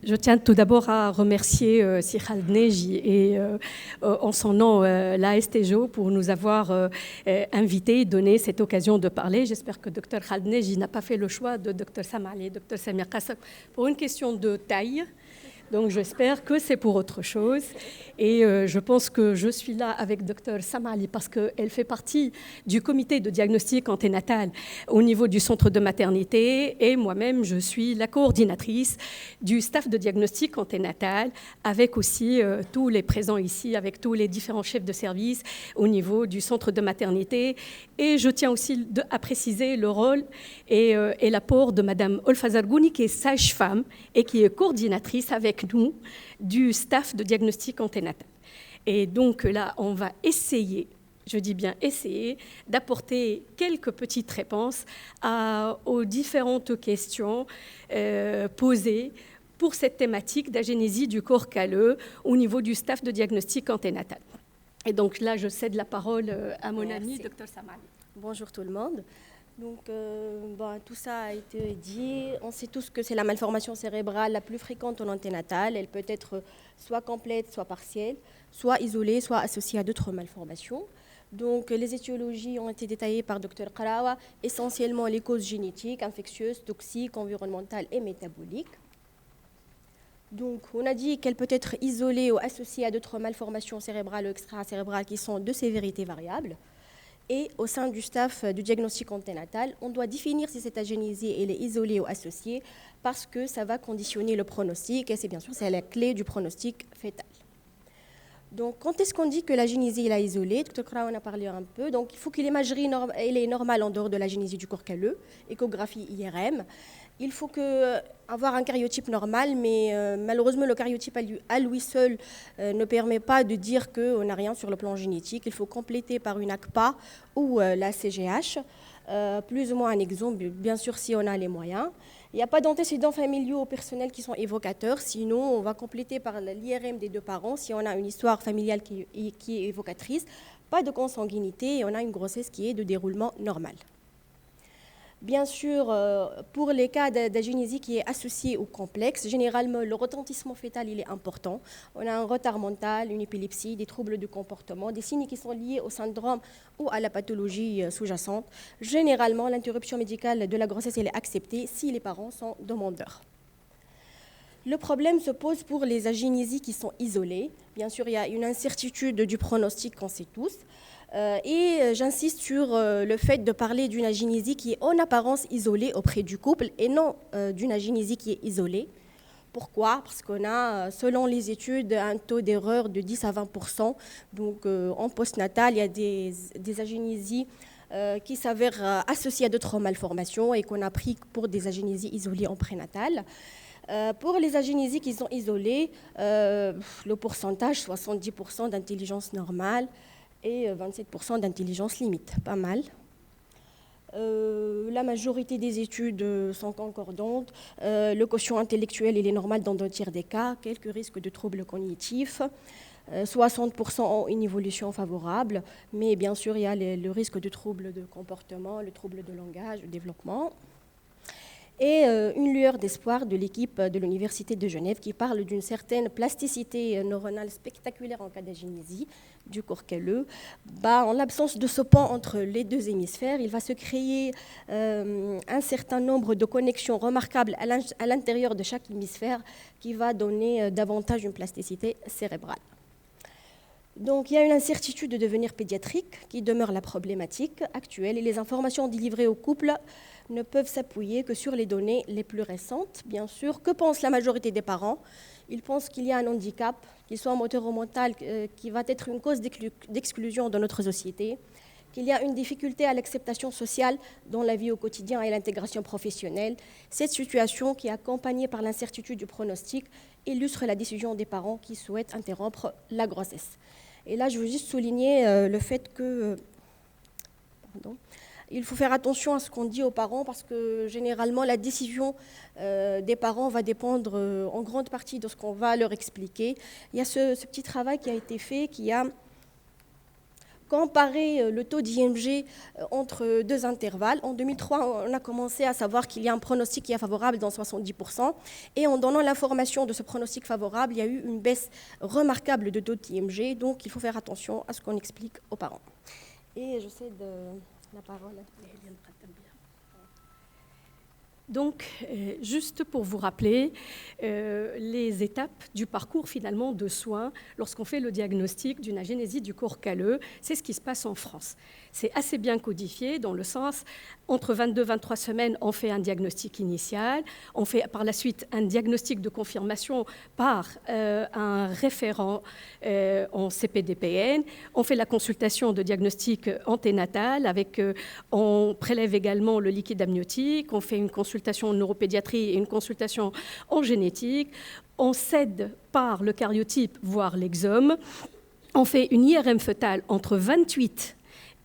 Je tiens tout d'abord à remercier Sir Khaldneji et en son nom la STJO pour nous avoir invités et donné cette occasion de parler. J'espère que Dr Khaldneji n'a pas fait le choix de Dr Samali et Dr Samir Qassam pour une question de taille. Donc j'espère que c'est pour autre chose. Et je pense que je suis là avec Dr Samali parce qu'elle fait partie du comité de diagnostic anténatal au niveau du centre de maternité. Et moi-même, je suis la coordinatrice du staff de diagnostic anténatal avec aussi tous les présents ici, avec tous les différents chefs de service au niveau du centre de maternité. Et je tiens aussi à préciser le rôle et l'apport de Madame Olfa Zargouni, qui est sage-femme et qui est coordinatrice avec nous du staff de diagnostic anténatal. Et donc là, on va essayer, je dis bien essayer, d'apporter quelques petites réponses aux différentes questions posées pour cette thématique d'agénésie du corps calleux au niveau du staff de diagnostic anténatal. Et donc là, je cède la parole à mon ami, Dr Samali. Bonjour tout le monde. Donc, tout ça a été dit. On sait tous que c'est la malformation cérébrale la plus fréquente en anténatal. Elle peut être soit complète, soit partielle, soit isolée, soit associée à d'autres malformations. Donc, les étiologies ont été détaillées par Dr Qarawa, essentiellement les causes génétiques, infectieuses, toxiques, environnementales et métaboliques. Donc, on a dit qu'elle peut être isolée ou associée à d'autres malformations cérébrales ou extracérébrales qui sont de sévérité variable. Et au sein du staff du diagnostic anténatal, on doit définir si cette agénésie elle est isolée ou associée parce que ça va conditionner le pronostic et c'est la clé du pronostic fœtal. Donc, quand est-ce qu'on dit que l'agénésie est isolée? Dr Qarawa en a parlé un peu. Donc, il faut que l'imagerie est normale en dehors de l'agénésie du corps calleux, échographie IRM. Il faut avoir un karyotype normal, mais malheureusement, le karyotype à lui seul ne permet pas de dire qu'on n'a rien sur le plan génétique. Il faut compléter par une ACPA ou la CGH, plus ou moins un exemple, bien sûr, si on a les moyens. Il n'y a pas d'antécédents familiaux ou personnels qui sont évocateurs, sinon on va compléter par l'IRM des deux parents si on a une histoire familiale qui est évocatrice, pas de consanguinité et on a une grossesse qui est de déroulement normal. Bien sûr, pour les cas d'agénésie qui est associée au complexe, généralement le retentissement fœtal il est important. On a un retard mental, une épilepsie, des troubles de comportement, des signes qui sont liés au syndrome ou à la pathologie sous-jacente. Généralement, l'interruption médicale de la grossesse elle est acceptée si les parents sont demandeurs. Le problème se pose pour les agénésies qui sont isolées. Bien sûr, il y a une incertitude du pronostic qu'on sait tous. Et j'insiste sur le fait de parler d'une agénésie qui est en apparence isolée auprès du couple et non d'une agénésie qui est isolée. Pourquoi? Parce qu'on a, selon les études, un taux d'erreur de 10 à 20%. Donc en postnatal, il y a des agénésies qui s'avèrent associées à d'autres malformations et qu'on a pris pour des agénésies isolées en prénatal. Pour les agénésies qui sont isolées, le pourcentage, 70% d'intelligence normale, et 27% d'intelligence limite, pas mal. La majorité des études sont concordantes. Le quotient intellectuel il est normal dans 2 tiers des cas, quelques risques de troubles cognitifs. 60% ont une évolution favorable, mais bien sûr, il y a le risque de troubles de comportement, le trouble de langage, le développement. Et une lueur d'espoir de l'équipe de l'Université de Genève qui parle d'une certaine plasticité neuronale spectaculaire en cas d'agénésie du corps calleux. En l'absence de ce pont entre les deux hémisphères, il va se créer un certain nombre de connexions remarquables à l'intérieur de chaque hémisphère qui va donner davantage une plasticité cérébrale. Donc il y a une incertitude de devenir pédiatrique qui demeure la problématique actuelle et les informations délivrées au couple ne peuvent s'appuyer que sur les données les plus récentes, bien sûr. Que pense la majorité des parents? Ils pensent qu'il y a un handicap, qu'il soit moteur ou mental, qui va être une cause d'exclusion de notre société, qu'il y a une difficulté à l'acceptation sociale dans la vie au quotidien et l'intégration professionnelle. Cette situation, qui est accompagnée par l'incertitude du pronostic, illustre la décision des parents qui souhaitent interrompre la grossesse. Et là, je veux juste souligner le fait que... Il faut faire attention à ce qu'on dit aux parents parce que généralement la décision des parents va dépendre en grande partie de ce qu'on va leur expliquer. Il y a ce petit travail qui a été fait qui a comparer le taux d'IMG entre deux intervalles. En 2003, on a commencé à savoir qu'il y a un pronostic qui est favorable dans 70%. Et en donnant l'information de ce pronostic favorable, il y a eu une baisse remarquable de taux d'IMG. Donc, il faut faire attention à ce qu'on explique aux parents. Et je cède la parole à Hélène Pratambia. Donc, juste pour vous rappeler les étapes du parcours finalement de soins lorsqu'on fait le diagnostic d'une agénésie du corps calleux, c'est ce qui se passe en France. C'est assez bien codifié dans le sens, entre 22 et 23 semaines, on fait un diagnostic initial, on fait par la suite un diagnostic de confirmation par un référent en CPDPN, on fait la consultation de diagnostic anténatal, on prélève également le liquide amniotique, on fait une consultation en neuropédiatrie et une consultation en génétique, on cède par le cariotype, voire l'exome, on fait une IRM fœtale entre 28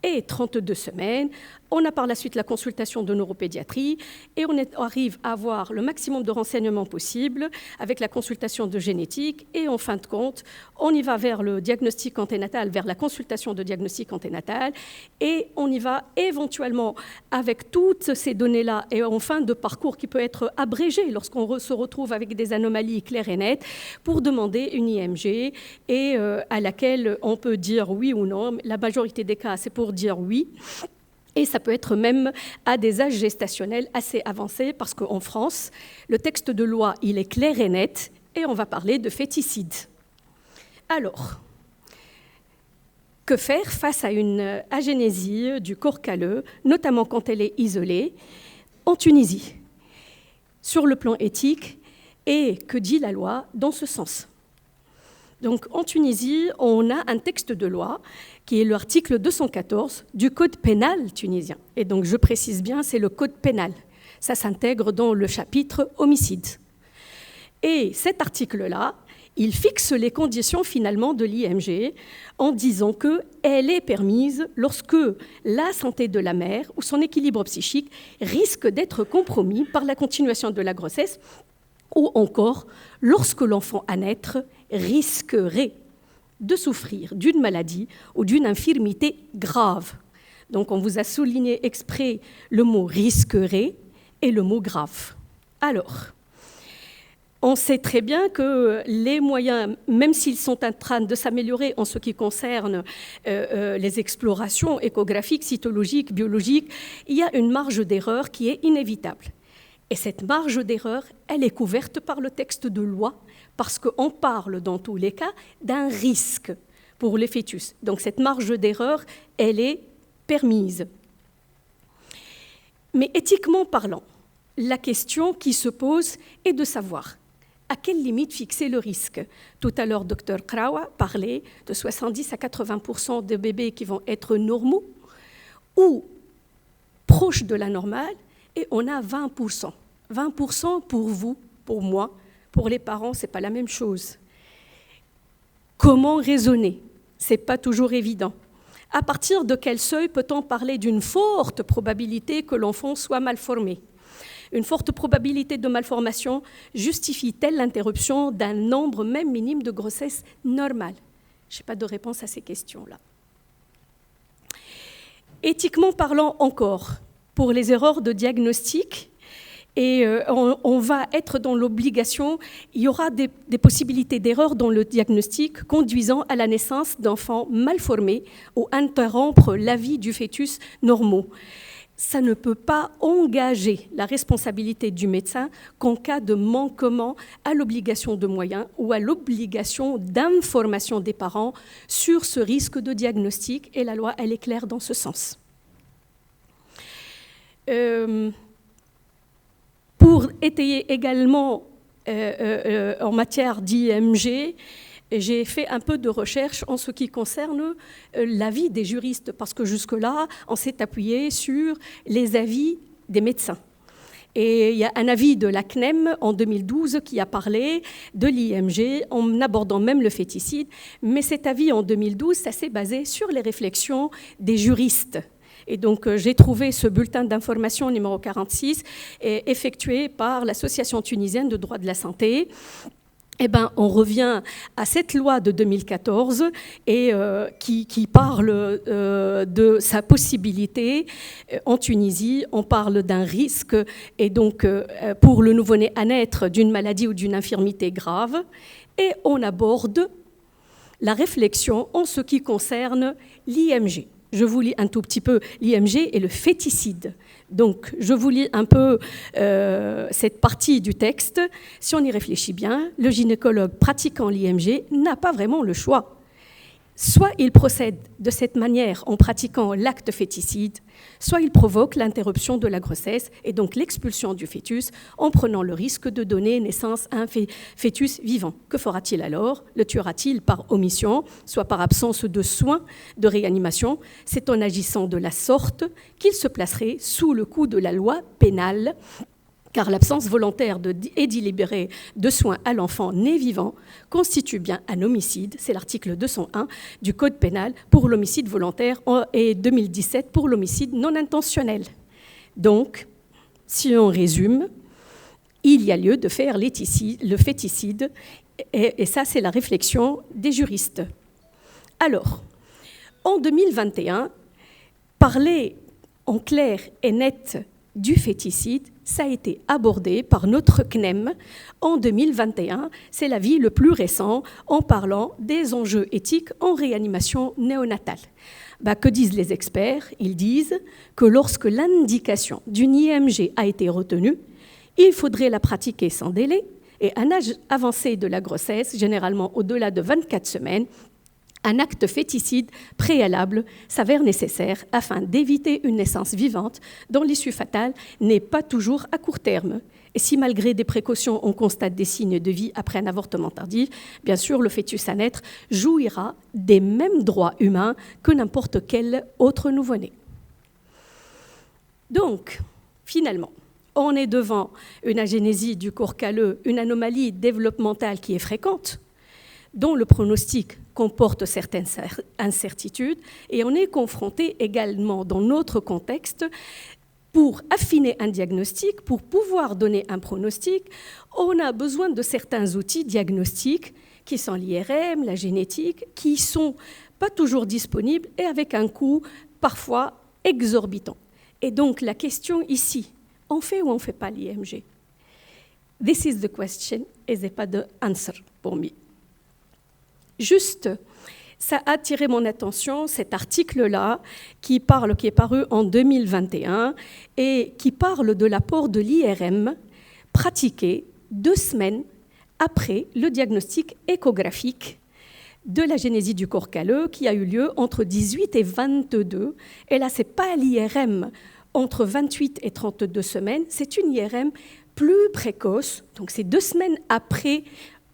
et 32 semaines. On a par la suite la consultation de neuropédiatrie et on arrive à avoir le maximum de renseignements possibles avec la consultation de génétique et en fin de compte, on y va vers le diagnostic anténatal, vers la consultation de diagnostic anténatal et on y va éventuellement avec toutes ces données-là et en fin de parcours qui peut être abrégé lorsqu'on se retrouve avec des anomalies claires et nettes pour demander une IMG et à laquelle on peut dire oui ou non. La majorité des cas, c'est pour dire oui. Et ça peut être même à des âges gestationnels assez avancés parce qu'en France, le texte de loi, il est clair et net et on va parler de féticide. Alors, que faire face à une agénésie du corps calleux, notamment quand elle est isolée, en Tunisie, sur le plan éthique, et que dit la loi dans ce sens ? Donc, en Tunisie, on a un texte de loi qui est l'article 214 du Code pénal tunisien. Et donc, je précise bien, c'est le Code pénal. Ça s'intègre dans le chapitre homicide. Et cet article-là, il fixe les conditions finalement de l'IMG en disant qu'elle est permise lorsque la santé de la mère ou son équilibre psychique risque d'être compromis par la continuation de la grossesse ou encore lorsque l'enfant à naître risquerait de souffrir d'une maladie ou d'une infirmité grave. Donc on vous a souligné exprès le mot risquerait et le mot grave. Alors, on sait très bien que les moyens, même s'ils sont en train de s'améliorer en ce qui concerne les explorations échographiques, cytologiques, biologiques, il y a une marge d'erreur qui est inévitable. Et cette marge d'erreur, elle est couverte par le texte de loi parce qu'on parle dans tous les cas d'un risque pour les fœtus. Donc cette marge d'erreur, elle est permise. Mais éthiquement parlant, la question qui se pose est de savoir à quelle limite fixer le risque. Tout à l'heure, Dr Krawa parlait de 70 à 80% de bébés qui vont être normaux ou proches de la normale, et on a 20%. 20% pour vous, pour moi, pour les parents, ce n'est pas la même chose. Comment raisonner ? Ce n'est pas toujours évident. À partir de quel seuil peut-on parler d'une forte probabilité que l'enfant soit mal formé ? Une forte probabilité de malformation justifie-t-elle l'interruption d'un nombre même minime de grossesses normales ? Je n'ai pas de réponse à ces questions-là. Éthiquement parlant encore, pour les erreurs de diagnostic, et on va être dans l'obligation, il y aura des possibilités d'erreur dans le diagnostic conduisant à la naissance d'enfants mal formés ou interrompre la vie du fœtus normaux. Ça ne peut pas engager la responsabilité du médecin qu'en cas de manquement à l'obligation de moyens ou à l'obligation d'information des parents sur ce risque de diagnostic, et la loi, elle est claire dans ce sens. Pour étayer également en matière d'IMG, j'ai fait un peu de recherche en ce qui concerne l'avis des juristes, parce que jusque-là, on s'est appuyé sur les avis des médecins. Et il y a un avis de la CNEM en 2012 qui a parlé de l'IMG en abordant même le féticide, mais cet avis en 2012, ça s'est basé sur les réflexions des juristes. Et donc, j'ai trouvé ce bulletin d'information numéro 46 effectué par l'Association tunisienne de droit de la santé. eh ben, on revient à cette loi de 2014 et qui parle de sa possibilité en Tunisie. On parle d'un risque et donc pour le nouveau-né à naître d'une maladie ou d'une infirmité grave. Et on aborde la réflexion en ce qui concerne l'IMG. Je vous lis un tout petit peu l'IMG et le féticide. Donc, je vous lis un peu cette partie du texte. Si on y réfléchit bien, le gynécologue pratiquant l'IMG n'a pas vraiment le choix. Soit il procède de cette manière en pratiquant l'acte féticide, soit il provoque l'interruption de la grossesse et donc l'expulsion du fœtus en prenant le risque de donner naissance à un fœtus vivant. Que fera-t-il alors? Le tuera-t-il par omission, soit par absence de soins de réanimation? C'est en agissant de la sorte qu'il se placerait sous le coup de la loi pénale, car l'absence volontaire et délibérée de soins à l'enfant né vivant constitue bien un homicide. C'est l'article 201 du Code pénal pour l'homicide volontaire et 2017 pour l'homicide non intentionnel. Donc, si on résume, il y a lieu de faire le féticide, et ça, c'est la réflexion des juristes. Alors, en 2021, parler en clair et net du féticide, ça a été abordé par notre CNEM en 2021. C'est l'avis le plus récent en parlant des enjeux éthiques en réanimation néonatale. Que disent les experts? Ils disent que lorsque l'indication d'une IMG a été retenue, il faudrait la pratiquer sans délai et à un âge avancé de la grossesse, généralement au-delà de 24 semaines, un acte féticide préalable s'avère nécessaire afin d'éviter une naissance vivante dont l'issue fatale n'est pas toujours à court terme. Et si malgré des précautions, on constate des signes de vie après un avortement tardif, bien sûr, le fœtus à naître jouira des mêmes droits humains que n'importe quel autre nouveau-né. Donc, finalement, on est devant une agénésie du corps calleux, une anomalie développementale qui est fréquente, dont le pronostic comporte certaines incertitudes, et on est confronté également dans notre contexte, pour affiner un diagnostic, pour pouvoir donner un pronostic, on a besoin de certains outils diagnostiques qui sont l'IRM, la génétique, qui ne sont pas toujours disponibles et avec un coût parfois exorbitant. Et donc la question ici, on fait ou on ne fait pas l'IMG? This is the question et ce n'est pas the answer pour moi. Juste, ça a attiré mon attention, cet article-là, qui est paru en 2021 et qui parle de l'apport de l'IRM pratiqué 2 semaines après le diagnostic échographique de la génésie du corps calleux qui a eu lieu entre 18 et 22. Et là, ce n'est pas l'IRM entre 28 et 32 semaines, c'est une IRM plus précoce, donc c'est 2 semaines après.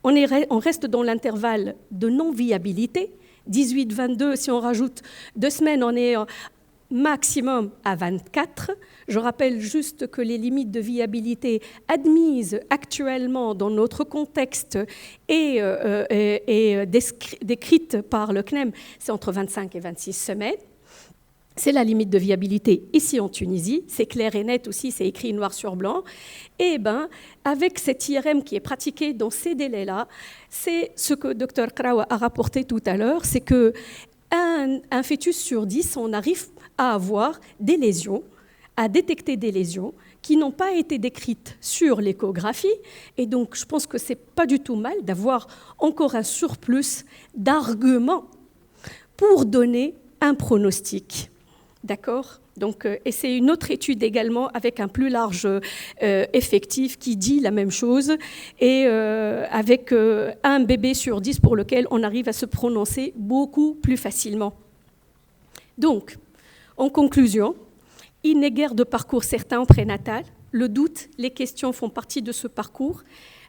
On reste dans l'intervalle de non-viabilité. 18-22, si on rajoute 2 semaines, on est maximum à 24. Je rappelle juste que les limites de viabilité admises actuellement dans notre contexte et décrites par le CNEM, c'est entre 25 et 26 semaines. C'est la limite de viabilité ici en Tunisie, c'est clair et net aussi, c'est écrit noir sur blanc. Et avec cette IRM qui est pratiquée dans ces délais-là, c'est ce que Dr Krawa a rapporté tout à l'heure, c'est qu'un fœtus sur 10, on arrive à avoir des lésions, à détecter des lésions qui n'ont pas été décrites sur l'échographie. Et donc, je pense que ce n'est pas du tout mal d'avoir encore un surplus d'arguments pour donner un pronostic. D'accord? Donc, et c'est une autre étude également avec un plus large effectif qui dit la même chose et avec un bébé sur 10 pour lequel on arrive à se prononcer beaucoup plus facilement. Donc, en conclusion, il n'est guère de parcours certain en prénatal. Le doute, les questions font partie de ce parcours.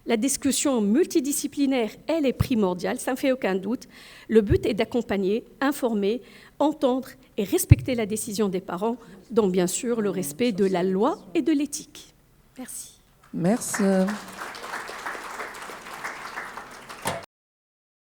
La discussion multidisciplinaire, elle est primordiale, ça ne fait aucun doute. Le but est d'accompagner, informer, entendre et respecter la décision des parents, dont bien sûr le respect de la loi et de l'éthique. Merci. Merci.